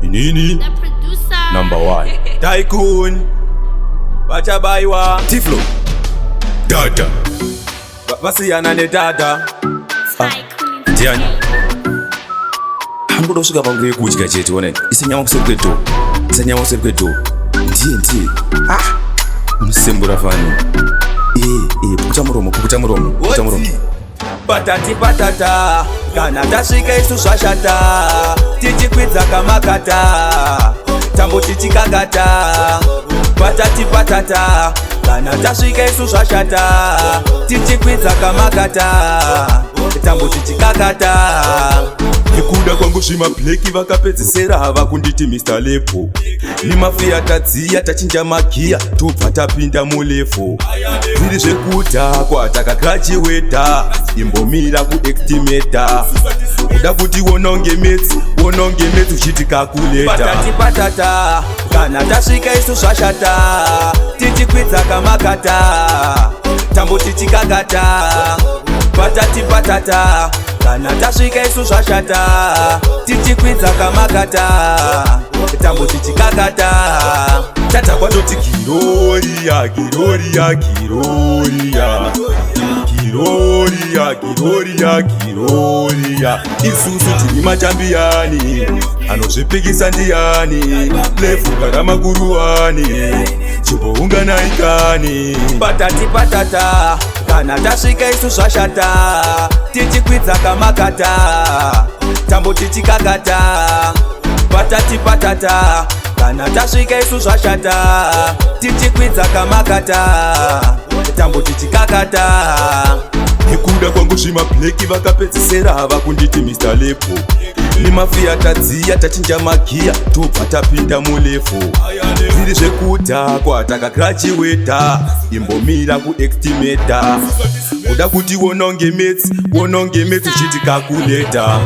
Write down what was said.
Nini? The producer. Number 1 Tycoon Bachabaiwa Tiflo Dada Vasiyana ne dada Tycoon Diani Entertainment. Hangudo suka panguye kudya chete oneni isinyama kuseri kwedo ndiye unosembura fani pukuta muromo Patati patata kana tasvika isu zvashata tichikwidza kamakata tambo tichikakata patati patata kana tasvika isu zvashata tichikwidza kamakata tambo tichikakata nekuda kwangu zvimableki vakapedzisera hava kunditi Mr. Lepo nimafiya tadziya tachinja magiya tobva tapinda mulevo zviri zvekuta kwatakagachiweta imbomira kuestimeta kuda kuti wononge metsi uchiti kakuleta patati patata kana tasvika isu zvashata tichikwidza kamakata tambo tichikakata patati patata kana tasvika isu zvashata tichikwidza kamakata tambo tichikakata tata kwatoti giroriya isusu tiri machambiyani anozvipikisa ndiani lefuka ramakuruwani chimbounganaikani patati patata kana tasvika isu zvashata tichikwidza kamakata tambo tichikakata patati patata kana tasvika isu zvashata tichikwidza kamakata tambo tichikakata nekuda kwangu zvimableki vakapedzisera hava kunditi Mr. Lepo nimafiya tadziya tachinja magiya tobva tapinda mulevo zviri zvekuta kwatakagachiweta imbomira kuestimeta kuda kuti wononge metsi uchiti kakuleta